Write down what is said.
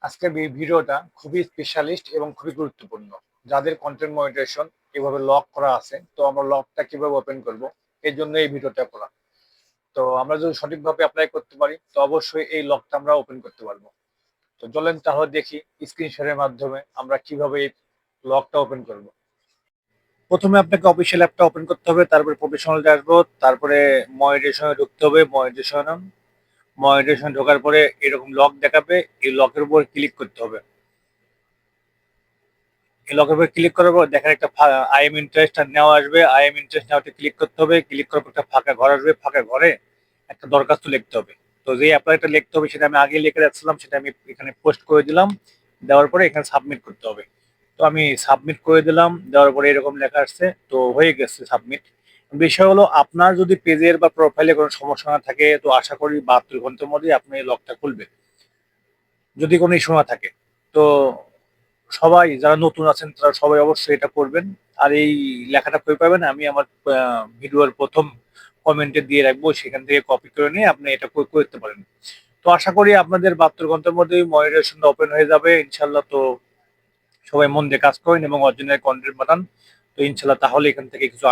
আজকের এই ভিডিওটা খুবই স্পেশালিস্ট এবং খুবই গুরুত্বপূর্ণ। যাদের কন্টেন্ট মনিটাইজেশন এভাবে লক করা আছে, তো আমরা লকটা কিভাবে ওপেন করব, এর জন্য এই ভিডিওটা করা। তো আমরা যদি সঠিকভাবে অ্যাপ্লাই করতে পারি, তো অবশ্যই এই লকটা আমরা ওপেন করতে পারবো। তো চলেন তাহলে দেখি স্ক্রিন শেয়ারের মাধ্যমে আমরা কিভাবে এই লকটা ওপেন করব। প্রথমে আপনাকে অফিসিয়াল অ্যাপটা ওপেন করতে হবে, তারপরে প্রফেশনাল ড্যাশবোর্ড, তারপরে মনিটাইজেশনে ঢুকতে হবে। মনিটাইজেশন ঢোকার পরে এরকম লক দেখাবে, এই লকের উপর ক্লিক করতে হবে। এই লকের উপর ক্লিক করার পর দেখেন একটা আই এম ইন্টারেস্ট নেওয়া আসবে। আই এম ইন্টারেস্ট নেওয়াতে ক্লিক করতে হবে। ক্লিক করার পর একটা ফাঁকা ঘর আসবে। ফাঁকা ঘরে একটা দরখাস্ত লিখতে হবে। তো যে অ্যাপ্লাইটা লিখতে হবে সেটা আমি আগে লিখে রাখছিলাম, সেটা আমি এখানে পোস্ট করে দিলাম। দেওয়ার পরে এখানে সাবমিট করতে হবে। তো আমি সাবমিট করে দিলাম। দেওয়ার পরে এরকম লেখা আসছে, তো হয়ে গেছে সাবমিট। বিষয় হলো, আপনার যদি পেজের বা প্রোফাইলে কোনো সমস্যা না থাকে, তো আশা করি 72 ঘন্টার মধ্যে আপনি এই লকটা খুলবে। যদি কোনো ইস্যু না থাকে, তো সবাই যারা নতুন আছেন তারা সবাই অবশ্যই এটা করবেন। আর এই লেখাটা কই পাবেন, আমি আমার ভিডিওর প্রথম কমেন্টে দিয়ে রাখবো, সেখান থেকে কপি করে নিয়ে আপনি এটা করতে পারেন। তো আশা করি আপনাদের 72 ঘন্টার মধ্যেই মনিটাইজেশনটা ওপেন হয়ে যাবে ইনশাল্লাহ। তো সবাই মন দিয়ে কাজ করেন এবং অরিজিনাল কন্টেন্ট বানান। তো ইনশাল্লাহ তাহলে এখান থেকে কিছু